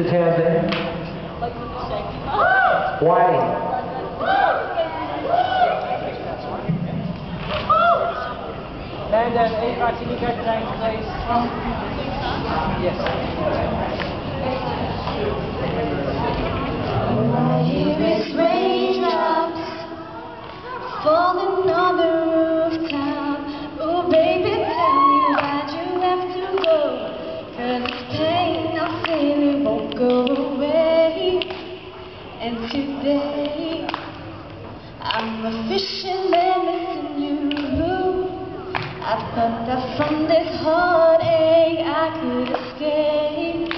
Mr. Townsend? Why? Landon, Eva, can you go to James, please? Yes. Here is raindrops falling on the rooftop. Oh, baby, tell me why'd you have to go? 'Cause it's pain I feel it won't go away. And today I'm officially missing you. I thought that from this heartache I could escape,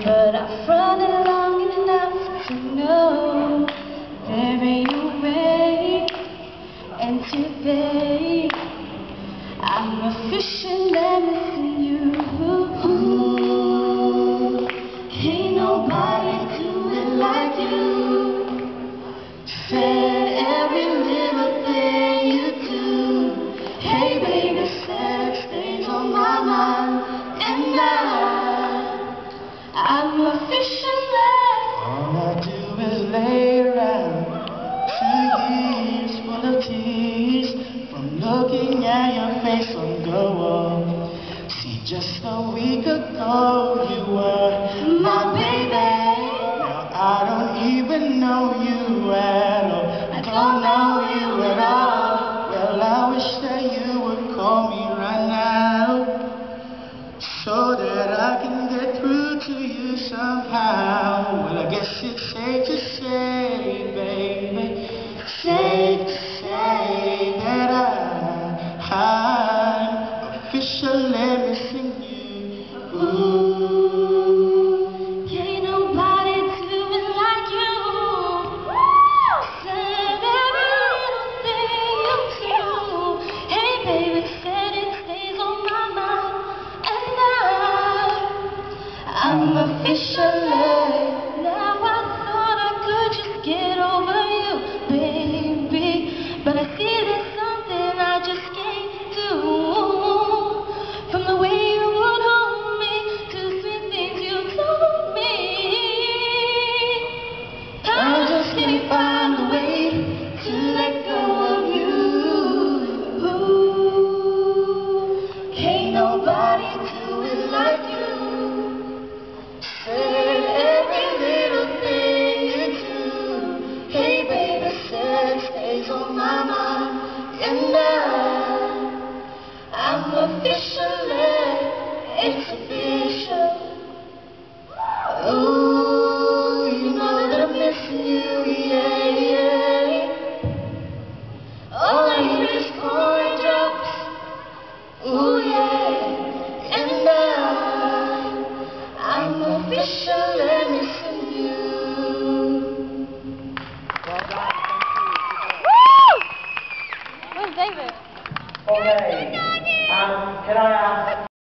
but I've run it long enough to know there ain't a way. And today I'm officially missing you. Ain't nobody do it like you. Said every little thing you do. Hey baby, sex stays on my mind, and I'm officially. All I do is lay around 2 years full of tears from looking at your face on the wall. See, just a week ago you were my baby. Now I don't even know you at all. I don't know you at all. Well, I wish that you would call me right now, so that I can get through to you somehow. Well, I guess it's safe to say, baby, safe to say that I'm officially missing you. Ooh, ain't nobody do it like you. Said every little thing you do. Hey baby, said it stays on my mind, and I'm officially. Now I thought I could just get over you, baby, but I see there's something I just can't do. From the way you would hold me to sweet things you told me, I just can't find a way to let go of you. Ain't nobody do it like you. Said every little thing you do. Hey baby, sex stays on my mind, and I'm officially, it's official. Oh, you know that I'm missing you, yeah, yeah. All I hear is pouring drops. Ooh, yeah, and I'm officially missing you. Well done, thank you. Woo! Where's David? Okay, can I ask